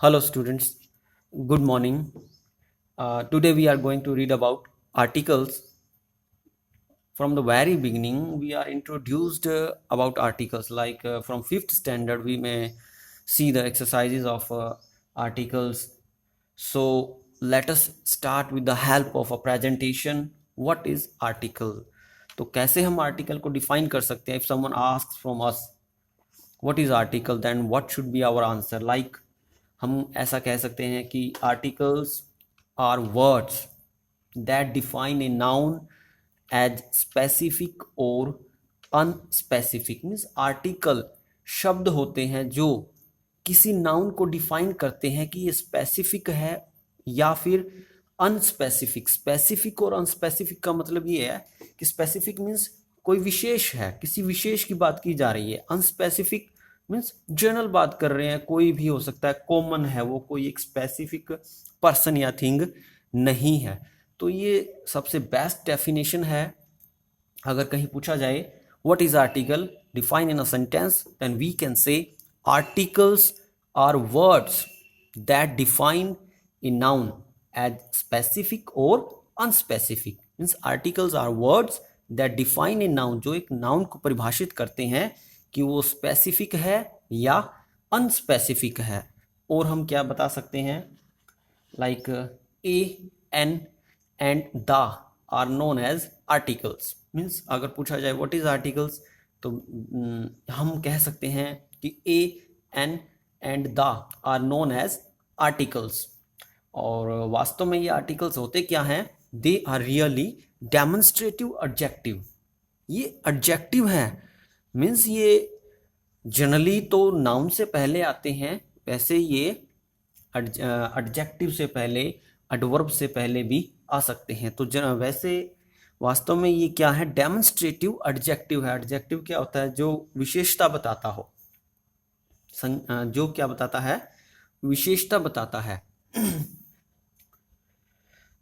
Hello, students. Good morning. Today we are going to read about articles. From the very beginning, we are introduced about articles. Like from fifth standard, we may see the exercises of articles. So let us start with the help of a presentation. What is article? तो कैसे हम article को define कर सकते हैं? If someone asks from us what is article, then what should be our answer? Like हम ऐसा कह सकते हैं कि articles are words that define a noun as specific or unspecific. Means article शब्द होते हैं जो किसी नाउन को डिफाइन करते हैं कि ये स्पेसिफिक है या फिर अनस्पेसिफिक. स्पेसिफिक और अनस्पेसिफिक का मतलब ये है कि स्पेसिफिक मीन्स कोई विशेष है, किसी विशेष की बात की जा रही है. अनस्पेसिफिक मीन्स जनरल बात कर रहे हैं, कोई भी हो सकता है, कॉमन है वो, कोई एक स्पेसिफिक पर्सन या थिंग नहीं है. तो ये सबसे बेस्ट डेफिनेशन है. अगर कहीं पूछा जाए what is article, define in a sentence, then we can say articles are words that define a noun as specific और unspecific. Means articles are words that define a noun, जो एक noun को परिभाषित करते हैं कि वो स्पेसिफिक है या अनस्पेसिफिक है. और हम क्या बता सकते हैं, like a, an and the are known as articles. Means अगर पूछा जाए व्हाट इज आर्टिकल्स, तो हम कह सकते हैं कि a, an and the are known as articles. और वास्तव में ये आर्टिकल्स होते क्या हैं? They are really demonstrative adjective. ये एडजेक्टिव है. मीन्स ये जनरली तो नाउन से पहले आते हैं, वैसे ये एडजेक्टिव से पहले, एडवर्ब से पहले भी आ सकते हैं. तो वैसे वास्तव में ये क्या है? डेमोन्स्ट्रेटिव एडजेक्टिव है. एडजेक्टिव क्या होता है? जो विशेषता बताता हो, जो क्या बताता है? विशेषता बताता है.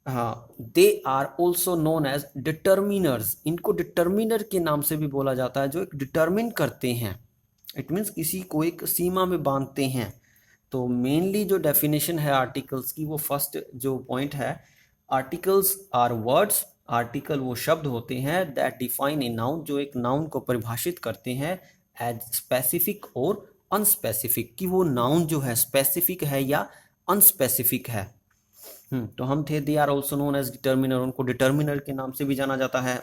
हाँ, they are also known as determiners. इनको डिटर्मिनर के नाम से भी बोला जाता है, जो एक डिटर्मिन करते हैं. इट मीन्स किसी को एक सीमा में बांधते हैं. तो मेनली जो डेफिनेशन है आर्टिकल्स की, वो फर्स्ट जो पॉइंट है, आर्टिकल्स आर वर्ड्स. आर्टिकल वो शब्द होते हैं दैट डिफाइन ए नाउन, जो एक नाउन को परिभाषित करते हैं एज स्पेसिफिक और अनस्पेसिफिक, कि वो नाउन जो है स्पेसिफिक है या अनस्पेसिफिक है. तो हम थे they are also known as determiner. उनको डिटर्मिनर के नाम से भी जाना जाता है.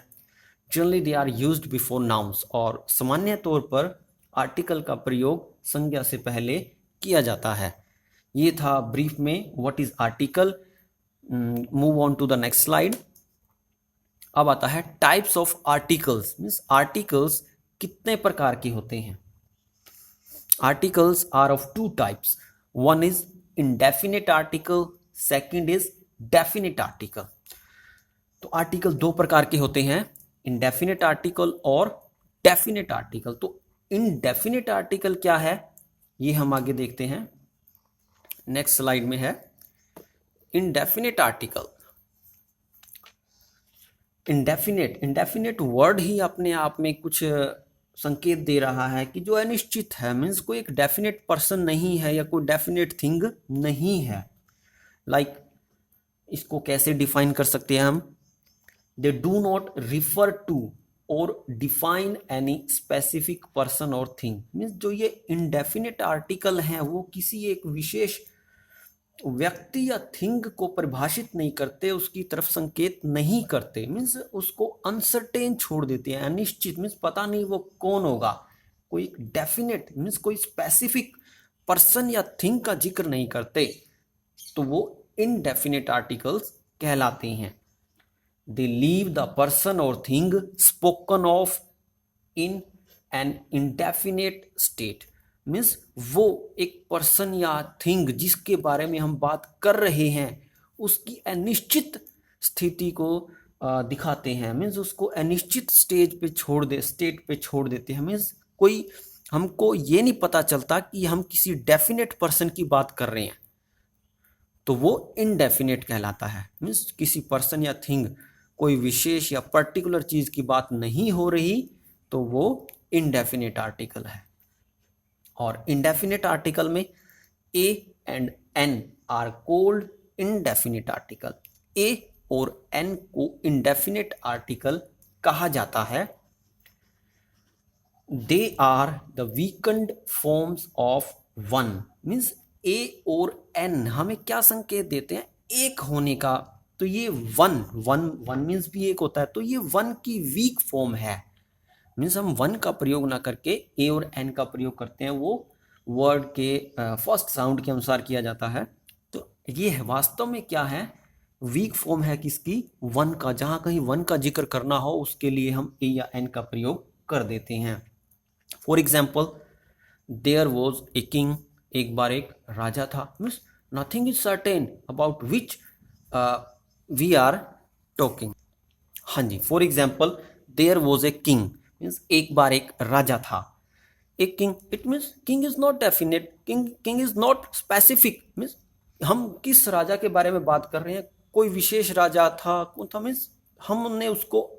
Generally they are used before nouns. और सामान्य तौर पर आर्टिकल का प्रयोग संज्ञा से पहले किया जाता है. ये था ब्रीफ में what is article. Move on to the next slide. अब आता है types of articles. Means articles कितने प्रकार के होते हैं. Articles are of two types. One is indefinite article, second is definite article. तो आर्टिकल दो प्रकार के होते हैं, इंडेफिनिट आर्टिकल और डेफिनिट आर्टिकल. तो इनडेफिनिट आर्टिकल क्या है, ये हम आगे देखते हैं. नेक्स्ट स्लाइड में है इंडेफिनिट आर्टिकल. इंडेफिनिट वर्ड ही अपने आप में कुछ संकेत दे रहा है कि जो अनिश्चित है. मीन्स कोई एक डेफिनेट पर्सन नहीं है या कोई डेफिनेट थिंग नहीं है. लाइक इसको कैसे डिफाइन कर सकते हैं हम? They do not refer to or define any specific person or thing. Means जो ये इंडेफिनिट आर्टिकल हैं वो किसी एक विशेष व्यक्ति या थिंग को परिभाषित नहीं करते, उसकी तरफ संकेत नहीं करते. मीन्स उसको अनसर्टेन छोड़ देते हैं, अनिश्चित. मीन्स पता नहीं वो कौन होगा. कोई डेफिनेट मीन्स कोई स्पेसिफिक पर्सन या थिंग का जिक्र नहीं करते, तो वो इनडेफिनिट आर्टिकल्स कहलाते हैं. दे leave the person or thing spoken of in an indefinite state. Means वो एक पर्सन या थिंग जिसके बारे में हम बात कर रहे हैं, उसकी अनिश्चित स्थिति को दिखाते हैं. मीन्स उसको अनिश्चित स्टेट पे छोड़ देते हैं. मीन्स कोई हमको ये नहीं पता चलता कि हम किसी डेफिनेट पर्सन की बात कर रहे हैं, तो वो इनडेफिनेट कहलाता है. मीन्स किसी पर्सन या थिंग, कोई विशेष या पर्टिकुलर चीज की बात नहीं हो रही, तो वो इनडेफिनेट आर्टिकल है. और इंडेफिनेट आर्टिकल में a and an are called indefinite article. A और एन को इंडेफिनिट आर्टिकल कहा जाता है। They are the weakened forms of one. Means a और एन हमें क्या संकेत देते हैं? एक होने का। तो ये वन वन वन मीन्स भी एक होता है, तो ये वन की वीक फॉर्म है। मीन्स हम वन का प्रयोग ना करके ए और एन का प्रयोग करते हैं, वो वर्ड के फर्स्ट साउंड के अनुसार किया जाता है। तो ये है वास्तव में क्या है? वीक फॉर्म है किसकी? वन का। जहां कहीं वन का जिक्र करना हो उसके लिए हम ए या एन का प्रयोग कर देते हैं। For example, there was a king. एक बार एक राजा था। Means nothing is certain about which we are talking. हाँ जी, for example, there was a king means एक बार एक राजा था। एक king, it means king is not definite, king is not specific. Means हम किस राजा के बारे में बात कर रहे हैं? कोई विशेष राजा था, कौन था? मीन्स हमने उसको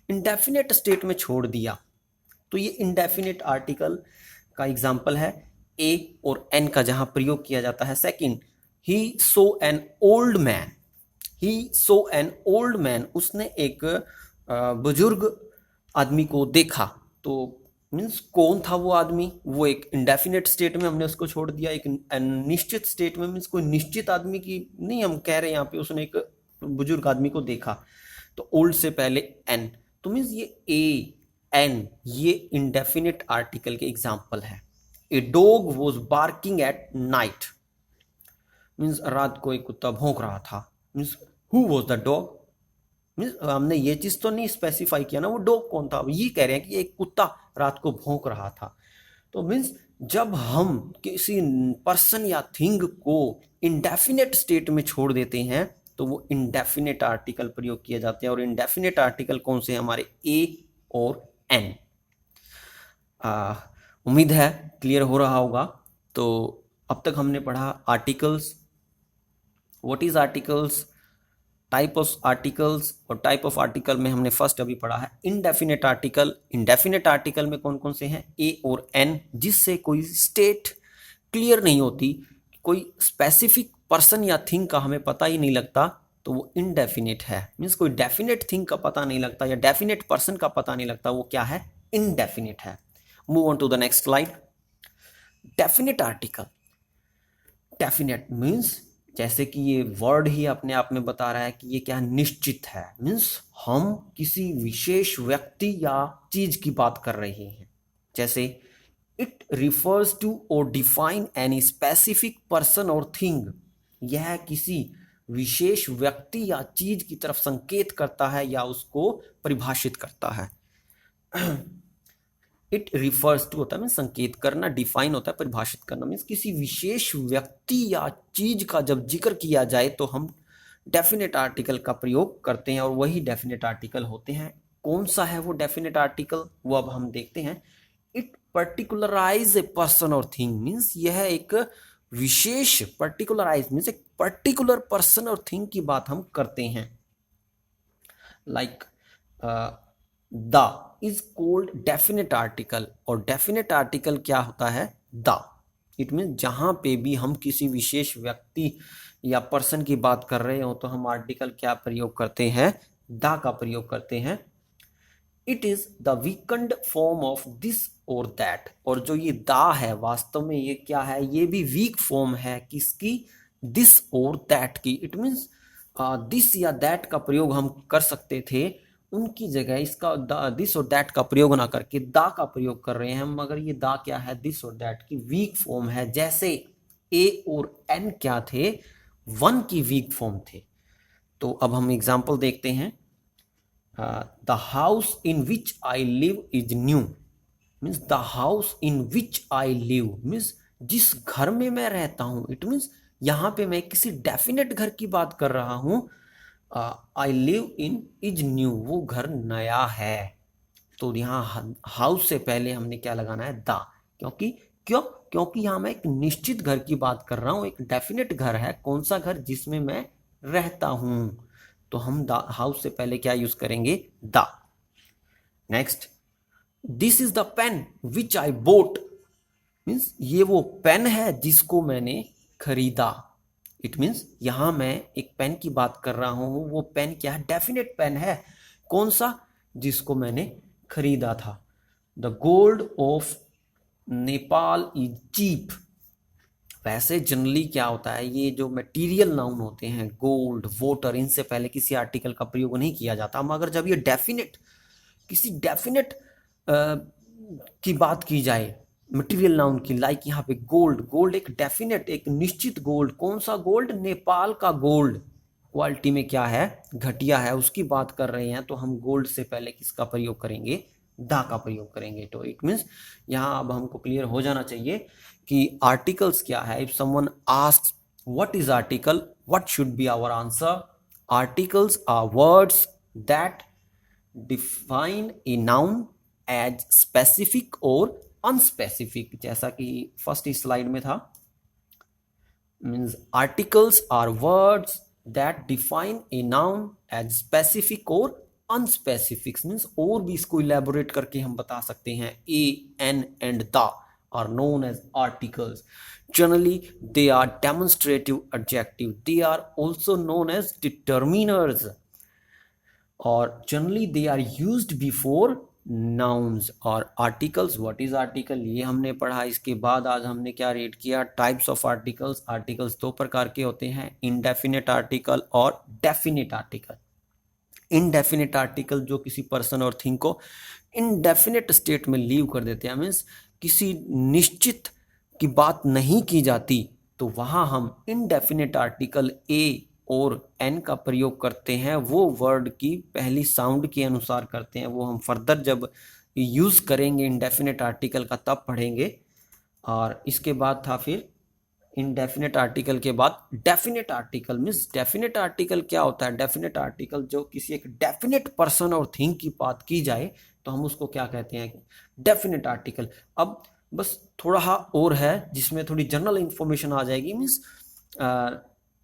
इनडेफिनेट स्टेट में छोड़ दिया। तो ये इनडेफिनेट आर्टिकल का एग्जाम्पल है ए और एन का, जहां प्रयोग किया जाता है। Second, he so an old man. He so an old man, उसने एक बुजुर्ग आदमी को देखा। तो मीन्स कौन था वो आदमी? वो एक इंडेफिनेट स्टेट में हमने उसको छोड़ दिया, एक निश्चित स्टेट में। मीन्स कोई निश्चित आदमी की नहीं हम कह रहे हैं यहाँ पे, उसने एक बुजुर्ग आदमी को देखा। तो ओल्ड से पहले एन, तो मीन्स ये ए एन ये इंडेफिनिट आर्टिकल के एग्जाम्पल है। A dog was barking at night. Means रात को एक कुत्ता भौंक रहा था। Means who was the dog? Means हमने ये चीज तो नहीं स्पेसिफाई किया ना, वो डॉग कौन था। ये कह रहे हैं कि एक कुत्ता रात को भौंक रहा था। तो मीन्स जब हम किसी पर्सन या थिंग को इंडेफिनेट स्टेट में छोड़ देते हैं तो वो इंडेफिनेट आर्टिकल प्रयोग किए जाते हैं। और इंडेफिनेट आर्टिकल कौन से? हमारे ए और एन। उम्मीद है क्लियर हो रहा होगा। तो अब तक हमने पढ़ा articles, what is articles, type of articles, और टाइप ऑफ आर्टिकल में हमने फर्स्ट अभी पढ़ा है इनडेफिनेट आर्टिकल। इनडेफिनेट आर्टिकल में कौन कौन से हैं? ए और एन, जिससे कोई स्टेट क्लियर नहीं होती, कोई स्पेसिफिक पर्सन या थिंग का हमें पता ही नहीं लगता, तो वो इनडेफिनेट है। मीन्स कोई डेफिनेट थिंग का पता नहीं लगता या डेफिनेट पर्सन का पता नहीं लगता, वो क्या है? इनडेफिनेट है। Move on to the next slide. Definite article. Definite means जैसे कि ये वर्ड ही अपने आप में बता रहा है कि ये क्या निश्चित है। मीन्स हम किसी विशेष व्यक्ति या चीज की बात कर रहे हैं। जैसे it refers to or define any specific person or thing. यह किसी विशेष व्यक्ति या चीज की तरफ संकेत करता है या उसको परिभाषित करता है। इट रिफर्स टू होता है मीन्स संकेत करना, डिफाइन होता है परिभाषित करना। मीन्स किसी विशेष व्यक्ति या चीज का जब जिक्र किया जाए तो हम डेफिनेट आर्टिकल का प्रयोग करते हैं, और वही डेफिनेट आर्टिकल होते हैं। कौन सा है वो डेफिनेट आर्टिकल, वो अब हम देखते हैं। It पर्टिकुलराइज a person or thing. Means यह एक विशेष, पर्टिकुलराइज मीन्स एक पर्टिकुलर पर्सन और थिंग की बात हम करते हैं। Like the is cold definite article. और डेफिनेट आर्टिकल क्या होता है? द। इट मीन्स जहां पे भी हम किसी विशेष व्यक्ति या पर्सन की बात कर रहे हो तो हम आर्टिकल क्या प्रयोग करते हैं? द का प्रयोग करते हैं। It is the weekend form of this और दैट। और जो ये दा है वास्तव में ये क्या है? ये भी वीक फॉर्म है किसकी? दिस और दैट की। इट मीन्स दिस या दैट का प्रयोग हम कर सकते थे, उनकी जगह इसका दिस और दैट का प्रयोग ना करके दा का प्रयोग कर रहे हैं हम। मगर ये दा क्या है? दिस और दैट की वीक फॉर्म है। जैसे ए और एन क्या थे? वन की वीक फॉर्म थे। तो अब हम एग्जाम्पल देखते हैं। The house in which I live is new. Means the house in which I live means जिस घर में मैं रहता हूं। इट मीन्स यहां पे मैं किसी डेफिनेट घर की बात कर रहा हूं। I live in is new, वो घर नया है। तो यहाँ हाउस से पहले हमने क्या लगाना है? द। क्योंकि यहाँ मैं एक निश्चित घर की बात कर रहा हूँ, एक डेफिनेट घर है। कौन सा घर? जिसमें मैं रहता हूं। तो हम द हाउस से पहले क्या यूज करेंगे? The. Next, this is the pen which I bought. Means ये वो पेन है जिसको मैंने खरीदा। इट मीन्स यहां मैं एक पेन की बात कर रहा हूं, वो पेन क्या है? डेफिनेट पेन है। कौन सा? जिसको मैंने खरीदा था। The gold of Nepal is cheap. वैसे जनरली क्या होता है, ये जो मटेरियल नाउन होते हैं, गोल्ड, वाटर, इनसे पहले किसी आर्टिकल का प्रयोग नहीं किया जाता। मगर जब ये डेफिनेट, किसी डेफिनेट की बात की जाए, मटेरियल नाउन की, लाइक यहाँ पे गोल्ड, गोल्ड एक डेफिनेट, एक निश्चित गोल्ड। कौन सा गोल्ड? नेपाल का गोल्ड। क्वालिटी में क्या है? घटिया है, उसकी बात कर रहे हैं, तो हम गोल्ड से पहले किसका प्रयोग करेंगे? दा का प्रयोग करेंगे। तो इट मीन्स यहाँ अब हमको क्लियर हो जाना चाहिए कि आर्टिकल्स क्या है। If someone asks what is article, what should be our answer? Articles are words that define a noun as specific और अनस्पेसिफिक। जैसा कि फर्स्ट स्लाइड में था, means articles are words that define a noun as specific और unspecific. Means और भी इसको elaborate करके हम बता सकते हैं। A, an and the are known as articles. Generally, they are demonstrative adjective. They are also known as determiners. और generally they are used before nouns और articles. What is article? ये हमने पढ़ा। इसके बाद आज हमने क्या रीड किया? Types of articles. आर्टिकल्स दो प्रकार के होते हैं, इनडेफिनेट आर्टिकल और डेफिनेट आर्टिकल। इनडेफिनेट आर्टिकल जो किसी पर्सन और थिंग को इनडेफिनेट स्टेट में लीव कर देते हैं, मीन्स किसी निश्चित की बात नहीं की जाती, तो वहां हम इनडेफिनेट आर्टिकल ए और एन का प्रयोग करते हैं। वो वर्ड की पहली साउंड के अनुसार करते हैं। वो हम फर्दर जब यूज करेंगे इनडेफिनेट आर्टिकल का तब पढ़ेंगे। और इसके बाद था फिर इनडेफिनेट आर्टिकल के बाद definite article. Means definite article क्या होता है? डेफिनेट आर्टिकल जो किसी एक डेफिनेट पर्सन और थिंग की बात की जाए तो हम उसको क्या कहते हैं? Definite article. अब बस थोड़ा और है जिसमें थोड़ी जनरल इंफॉर्मेशन आ जाएगी। Means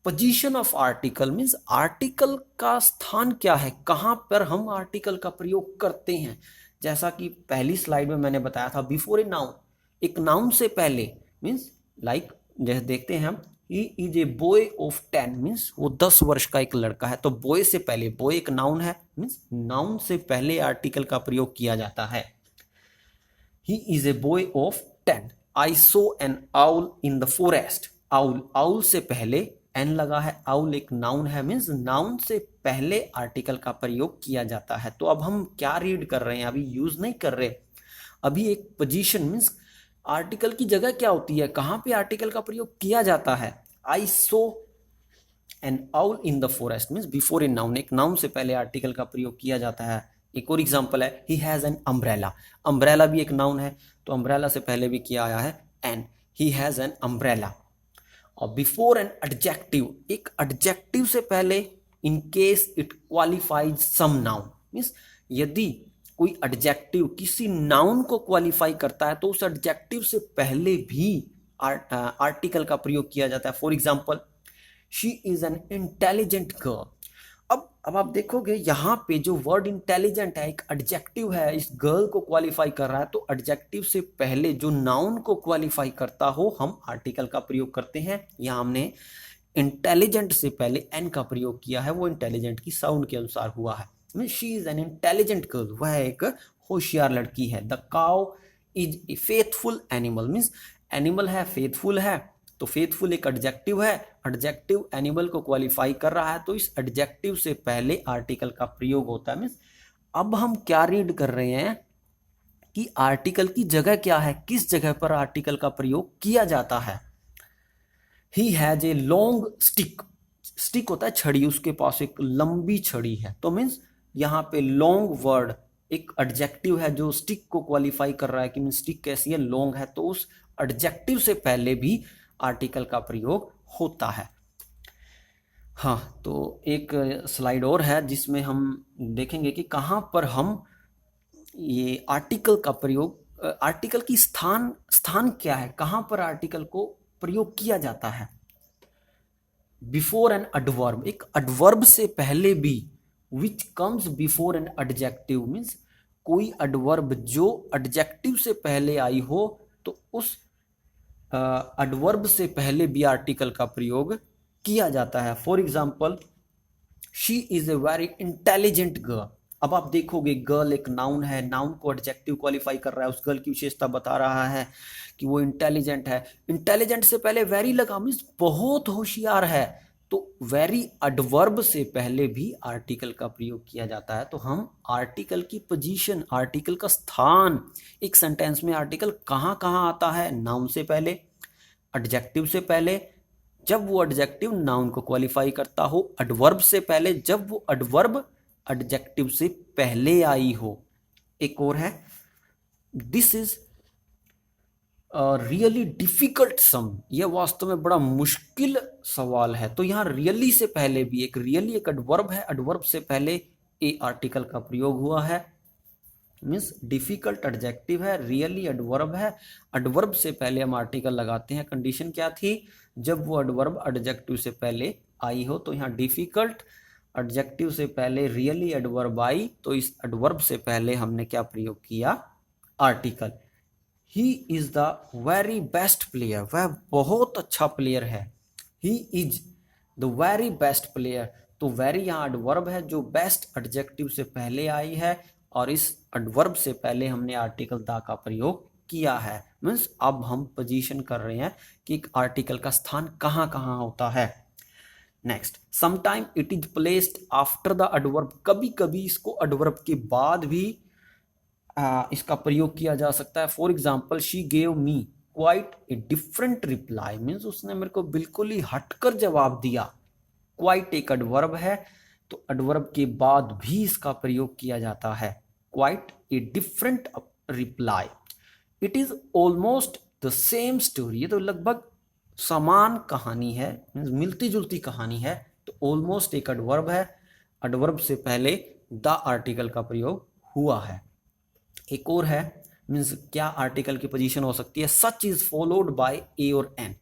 position of article, means article का स्थान क्या है, कहाँ पर हम आर्टिकल का प्रयोग करते हैं। जैसा कि पहली स्लाइड में मैंने बताया था, बिफोर ए नाउन, एक नाउन से पहले। मीन्स लाइक जैसे देखते हैं हम, he is a boy of 10, means वो 10 वर्ष का एक लड़का है। तो बॉय से पहले, बॉय एक नाउन है, मीन्स नाउन से पहले आर्टिकल का प्रयोग किया जाता है। He is a boy of 10। I saw an owl in the forest. Owl, owl से पहले एन लगा है, आउल एक नाउन है, मीन्स नाउन से पहले आर्टिकल का प्रयोग किया जाता है। तो अब हम क्या रीड कर रहे हैं? अभी यूज नहीं कर रहे, अभी एक पोजीशन, मीन्स आर्टिकल की जगह क्या होती है, कहां पे आर्टिकल का प्रयोग किया जाता है। I saw an owl in the forest, means before a noun, एक नाउन से पहले आर्टिकल का प्रयोग किया जाता है। एक और एग्जांपल है, ही हैज एन अम्ब्रेला। अम्ब्रेला भी एक नाउन है, तो अम्ब्रेला से पहले भी किया आया है an, he has an umbrella. और बिफोर एन एडजेक्टिव, एक एडजेक्टिव से पहले, in case it qualifies some noun, means यदि कोई एडजेक्टिव किसी नाउन को क्वालिफाई करता है तो उस एडजेक्टिव से पहले भी आर्टिकल का प्रयोग किया जाता है। For example, she is an intelligent girl. अब आप देखोगे यहाँ पे जो वर्ड इंटेलिजेंट है एक एडजेक्टिव है, इस गर्ल को क्वालिफाई कर रहा है, तो एडजेक्टिव से पहले जो नाउन को क्वालिफाई करता हो हम आर्टिकल का प्रयोग करते हैं। यहाँ हमने इंटेलिजेंट से पहले एन का प्रयोग किया है, वो इंटेलिजेंट की साउंड के अनुसार हुआ है। She is an intelligent girl, वह एक होशियार लड़की है। The cow is a faithful animal, means animal है, फेथफुल है, तो फेथफुल एक एडजेक्टिव है, एडजेक्टिव एनिमल को क्वालिफाई कर रहा है, तो इस एडजेक्टिव से पहले आर्टिकल का प्रयोग होता है। मीन्स अब हम क्या रीड कर रहे हैं कि आर्टिकल की जगह क्या है, किस जगह पर आर्टिकल का प्रयोग किया जाता है। He has a long stick, stick होता है छड़ी, उसके पास एक लंबी छड़ी है, तो मीन्स यहाँ पे लॉन्ग वर्ड एक एडजेक्टिव है जो स्टिक को क्वालिफाई कर रहा है कि स्टिक कैसी है, लॉन्ग है, तो उस एडजेक्टिव से पहले भी आर्टिकल का प्रयोग होता है। हाँ, तो एक स्लाइड और है जिसमें हम देखेंगे कि कहाँ पर हम ये आर्टिकल का प्रयोग, आर्टिकल की स्थान क्या है, कहाँ पर आर्टिकल को प्रयोग किया जाता है। बिफोर एन एडवर्ब, एक एडवर्ब से पहले भी, which comes before an adjective, means कोई एडवर्ब जो एडजेक्टिव से पहले आई हो, तो उस एडवर्ब से पहले भी आर्टिकल का प्रयोग किया जाता है। For example, she is a very intelligent girl. अब आप देखोगे गर्ल एक नाउन है, नाउन को एडजेक्टिव क्वालिफाई कर रहा है, उस गर्ल की विशेषता बता रहा है कि वो इंटेलिजेंट है। इंटेलिजेंट से पहले वेरी लगा, मीन्स बहुत होशियार है, तो वेरी एडवर्ब से पहले भी आर्टिकल का प्रयोग किया जाता है। तो हम आर्टिकल की पोजीशन, आर्टिकल का स्थान, एक सेंटेंस में आर्टिकल कहाँ कहाँ आता है, नाउन से पहले, एडजेक्टिव से पहले जब वो एडजेक्टिव नाउन को क्वालिफाई करता हो, एडवर्ब से पहले जब वो एडवर्ब एडजेक्टिव से पहले आई हो। एक और है, दिस इज रियली डिफिकल्ट सम, यह वास्तव में बड़ा मुश्किल सवाल है। तो यहाँ रियली से पहले भी एक रियली एक एडवर्ब है, एडवर्ब से पहले ए आर्टिकल का प्रयोग हुआ है। मीन्स डिफिकल्ट एडजेक्टिव है, रियली एडवर्ब है, एडवर्ब से पहले हम आर्टिकल लगाते हैं। कंडीशन क्या थी, जब वो एडवर्ब एडजेक्टिव से पहले आई हो। तो यहाँ डिफिकल्ट एडजेक्टिव से पहले रियली एडवर्ब आई, तो इस एडवर्ब से पहले हमने क्या प्रयोग किया, article. He is the very best player, वह बहुत अच्छा प्लेयर है। He is the very best player, तो वेरी यहाँ एडवर्ब है जो बेस्ट एडजेक्टिव से पहले आई है, और इस एडवर्ब से पहले हमने आर्टिकल द का प्रयोग किया है। मीन्स अब हम पोजीशन कर रहे हैं कि एक आर्टिकल का स्थान कहाँ कहाँ होता है। Next, sometime it is placed after the adverb, कभी कभी इसको एडवर्ब के बाद भी इसका प्रयोग किया जा सकता है। For example, she gave me quite a different reply, means उसने मेरे को बिल्कुल ही हटकर जवाब दिया। क्वाइट एक एडवर्ब है, तो एडवर्ब के बाद भी इसका प्रयोग किया जाता है। Quite a different reply, it is almost the same story, ये तो लगभग समान कहानी है, मिलती जुलती कहानी है। तो ऑलमोस्ट एक एडवर्ब है, एडवर्ब से पहले द आर्टिकल का प्रयोग हुआ है। एक और है, मीन्स क्या आर्टिकल की पोजीशन हो सकती है, सच इज फॉलोड बाय ए और एन,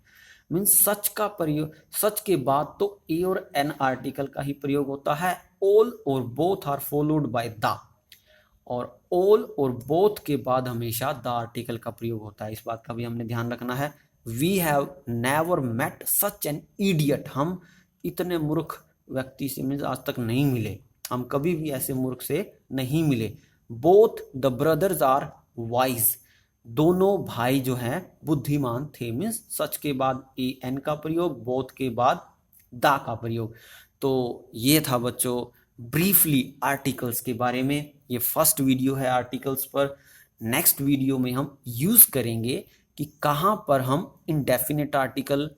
मीन्स सच का प्रयोग, सच के बाद तो ए और एन आर्टिकल का ही प्रयोग होता है। ऑल और both are followed by the, और ऑल और बोथ के बाद हमेशा द आर्टिकल का प्रयोग होता है। इस बात का भी हमने ध्यान रखना है। We have never met such an idiot, हम इतने मूर्ख व्यक्ति से मीन्स आज तक नहीं मिले, हम कभी भी ऐसे मूर्ख से नहीं मिले। Both the brothers are wise, दोनों भाई जो हैं बुद्धिमान थे, मीन्स सच के बाद ए एन का प्रयोग, बोथ के बाद द का प्रयोग। तो ये था बच्चों ब्रीफली आर्टिकल्स के बारे में। ये फर्स्ट वीडियो है आर्टिकल्स पर। नेक्स्ट वीडियो में हम यूज करेंगे कि कहाँ पर हम इनडेफिनेट आर्टिकल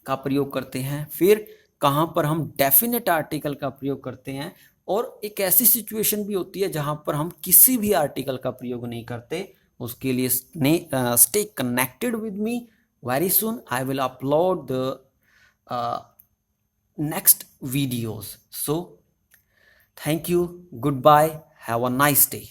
का प्रयोग करते हैं, फिर कहाँ पर हम डेफिनेट आर्टिकल का प्रयोग करते हैं, और एक ऐसी सिचुएशन भी होती है जहां पर हम किसी भी आर्टिकल का प्रयोग नहीं करते। उसके लिए stay connected with me, very soon I will upload the next videos. So thank you, goodbye, have a nice day.